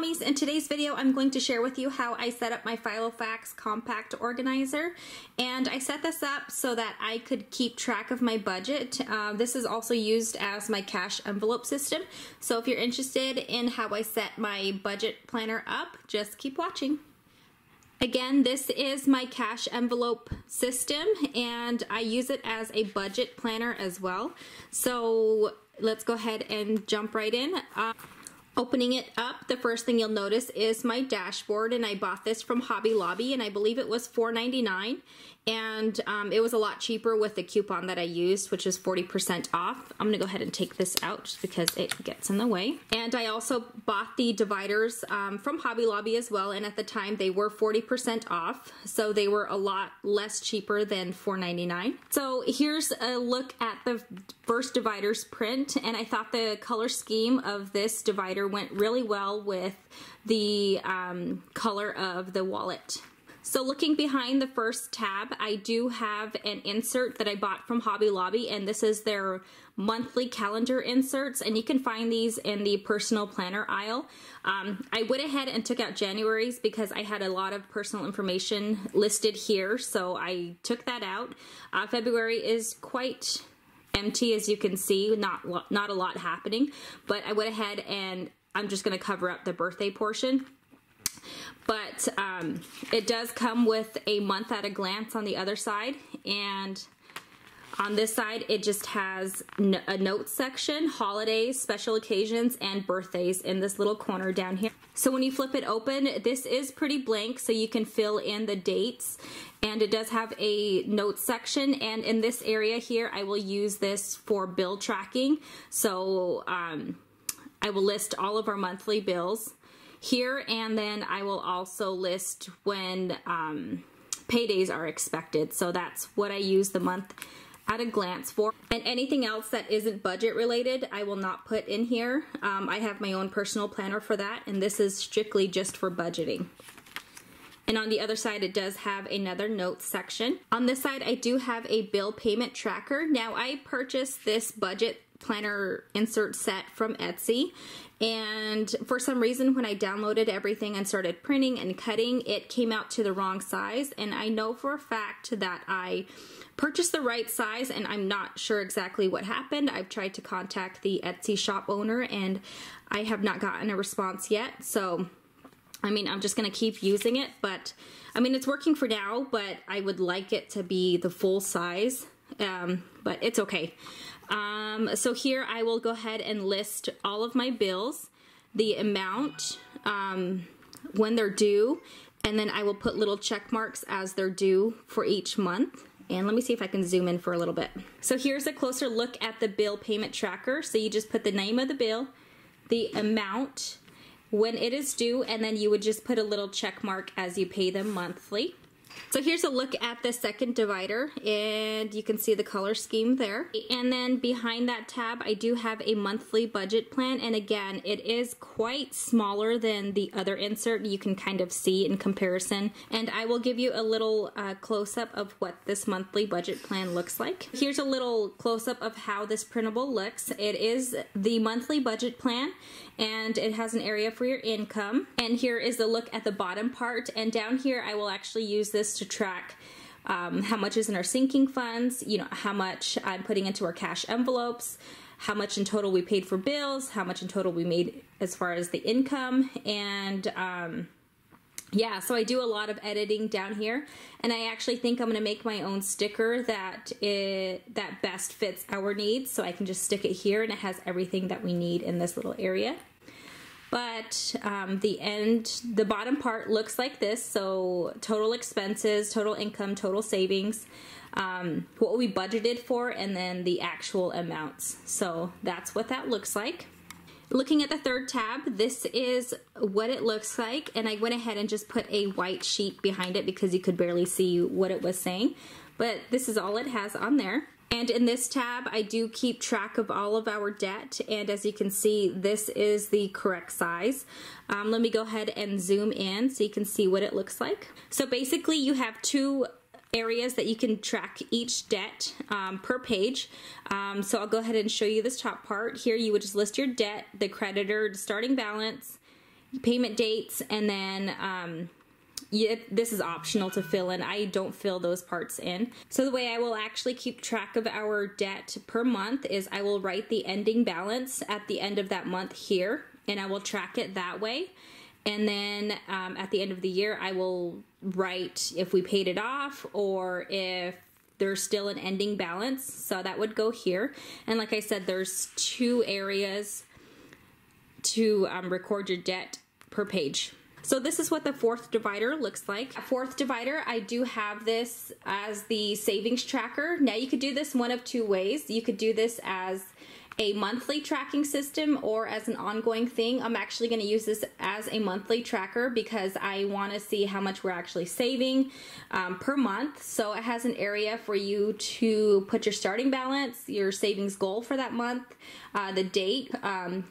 Mommies. In today's video, I'm going to share with you how I set up my Filofax compact organizer. And I set this up so that I could keep track of my budget. This is also used as my cash envelope system. So if you're interested in how I set my budget planner up, just keep watching. Again, this is my cash envelope system and I use it as a budget planner as well. So let's go ahead and jump right in. Opening it up, the first thing you'll notice is my dashboard, and I bought this from Hobby Lobby and I believe it was $4.99, and it was a lot cheaper with the coupon that I used, which is 40% off. I'm gonna go ahead and take this out just because it gets in the way. And I also bought the dividers from Hobby Lobby as well, and at the time they were 40% off, so they were a lot less cheaper than $4.99. So here's a look at the first dividers print, and I thought the color scheme of this divider went really well with the color of the wallet. So looking behind the first tab, I do have an insert that I bought from Hobby Lobby, and this is their monthly calendar inserts, and you can find these in the personal planner aisle. I went ahead and took out January's because I had a lot of personal information listed here, so I took that out. February is quite empty, as you can see, not a lot happening, but I went ahead and I'm just going to cover up the birthday portion. But it does come with a month at a glance on the other side, and on this side it just has a notes section, holidays, special occasions, and birthdays in this little corner down here. So when you flip it open, this is pretty blank, so you can fill in the dates, and it does have a notes section, and in this area here I will use this for bill tracking. So I will list all of our monthly bills here, and then I will also list when paydays are expected. So that's what I use the month at a glance for. And anything else that isn't budget related, I will not put in here. I have my own personal planner for that, and this is strictly just for budgeting. And on the other side, it does have another notes section. On this side, I do have a bill payment tracker. Now, I purchased this budget planner insert set from Etsy, and for some reason when I downloaded everything and started printing and cutting, it came out to the wrong size, and I know for a fact that I purchased the right size, and I'm not sure exactly what happened. I've tried to contact the Etsy shop owner and I have not gotten a response yet, so I mean, I'm just gonna keep using it, but I mean, it's working for now, but I would like it to be the full size, but it's okay. So here I will go ahead and list all of my bills, the amount, when they're due, and then I will put little check marks as they're due for each month. And let me see if I can zoom in for a little bit. So here's a closer look at the bill payment tracker. So you just put the name of the bill, the amount, when it is due, and then you would just put a little check mark as you pay them monthly. So here's a look at the second divider, and you can see the color scheme there. And then behind that tab, I do have a monthly budget plan, and again, it is quite smaller than the other insert. You can kind of see in comparison, and I will give you a little close-up of what this monthly budget plan looks like. Here's a little close-up of how this printable looks. It is the monthly budget plan, and it has an area for your income. And here is a look at the bottom part, and down here I will actually use this to track how much is in our sinking funds, you know, how much I'm putting into our cash envelopes, how much in total we paid for bills, how much in total we made as far as the income, and yeah, so I do a lot of editing down here, and I actually think I'm going to make my own sticker that best fits our needs, so I can just stick it here and it has everything that we need in this little area. But the bottom part looks like this, so total expenses, total income, total savings, what we budgeted for, and then the actual amounts. So that's what that looks like. Looking at the third tab, this is what it looks like, and I went ahead and just put a white sheet behind it because you could barely see what it was saying, but this is all it has on there. And in this tab, I do keep track of all of our debt, and as you can see, this is the correct size. Let me go ahead and zoom in so you can see what it looks like. So basically, you have two areas that you can track each debt per page. So I'll go ahead and show you this top part. Here you would just list your debt, the creditor, the starting balance, payment dates, and then this is optional to fill in. I don't fill those parts in. So the way I will actually keep track of our debt per month is I will write the ending balance at the end of that month here, and I will track it that way. And then at the end of the year, I will write if we paid it off or if there's still an ending balance. So that would go here. And like I said, there's 2 areas to record your debt per page. So this is what the 4th divider looks like. A 4th divider, I do have this as the savings tracker. Now you could do this one of 2 ways. You could do this as a monthly tracking system or as an ongoing thing. I'm actually going to use this as a monthly tracker because I want to see how much we're actually saving per month. So it has an area for you to put your starting balance, your savings goal for that month, the date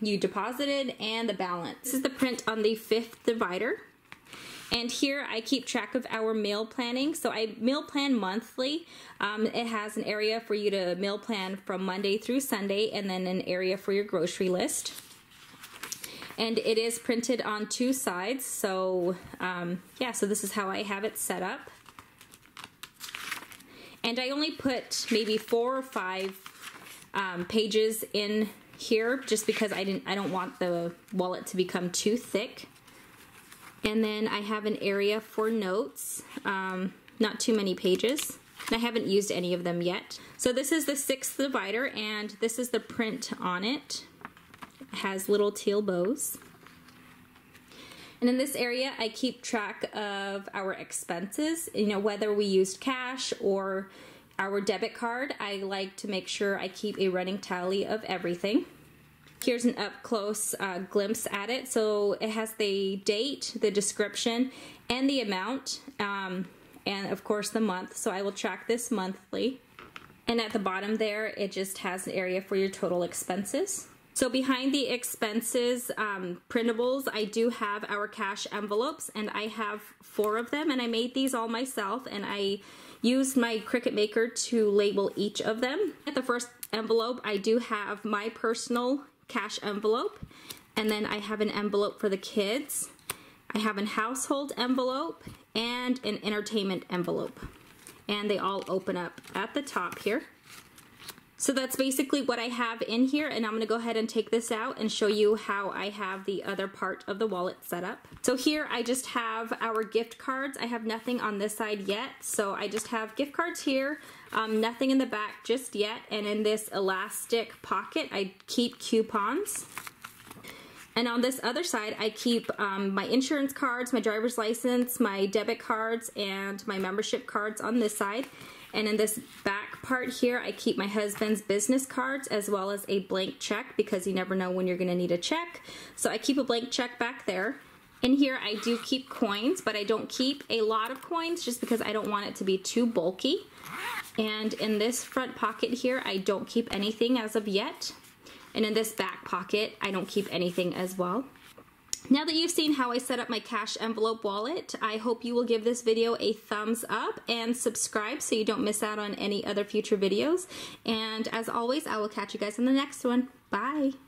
you deposited, and the balance. This is the print on the 5th divider. And here I keep track of our meal planning. So I meal plan monthly. It has an area for you to meal plan from Monday through Sunday, and then an area for your grocery list. And it is printed on 2 sides. So yeah, so this is how I have it set up. And I only put maybe 4 or 5 pages in here just because I don't want the wallet to become too thick. And then I have an area for notes, not too many pages. I haven't used any of them yet. So this is the 6th divider, and this is the print on it. It has little teal bows. And in this area, I keep track of our expenses, you know, whether we used cash or our debit card. I like to make sure I keep a running tally of everything. Here's an up-close glimpse at it. So it has the date, the description, and the amount, and of course the month. So I will track this monthly. And at the bottom there, it just has an area for your total expenses. So behind the expenses printables, I do have our cash envelopes, and I have 4 of them, and I made these all myself, and I used my Cricut Maker to label each of them. At the first envelope, I do have my personal cash envelope, and then I have an envelope for the kids. I have a household envelope and an entertainment envelope, and they all open up at the top here. So that's basically what I have in here, and I'm going to go ahead and take this out and show you how I have the other part of the wallet set up. So here I just have our gift cards. I have nothing on this side yet, so I just have gift cards here, nothing in the back just yet, and in this elastic pocket I keep coupons. And on this other side I keep my insurance cards, my driver's license, my debit cards, and my membership cards on this side. And in this back part here, I keep my husband's business cards as well as a blank check because you never know when you're going to need a check. So I keep a blank check back there. In here, I do keep coins, but I don't keep a lot of coins just because I don't want it to be too bulky. And in this front pocket here, I don't keep anything as of yet. And in this back pocket, I don't keep anything as well. Now that you've seen how I set up my cash envelope wallet, I hope you will give this video a thumbs up and subscribe so you don't miss out on any other future videos. And as always, I will catch you guys in the next one. Bye!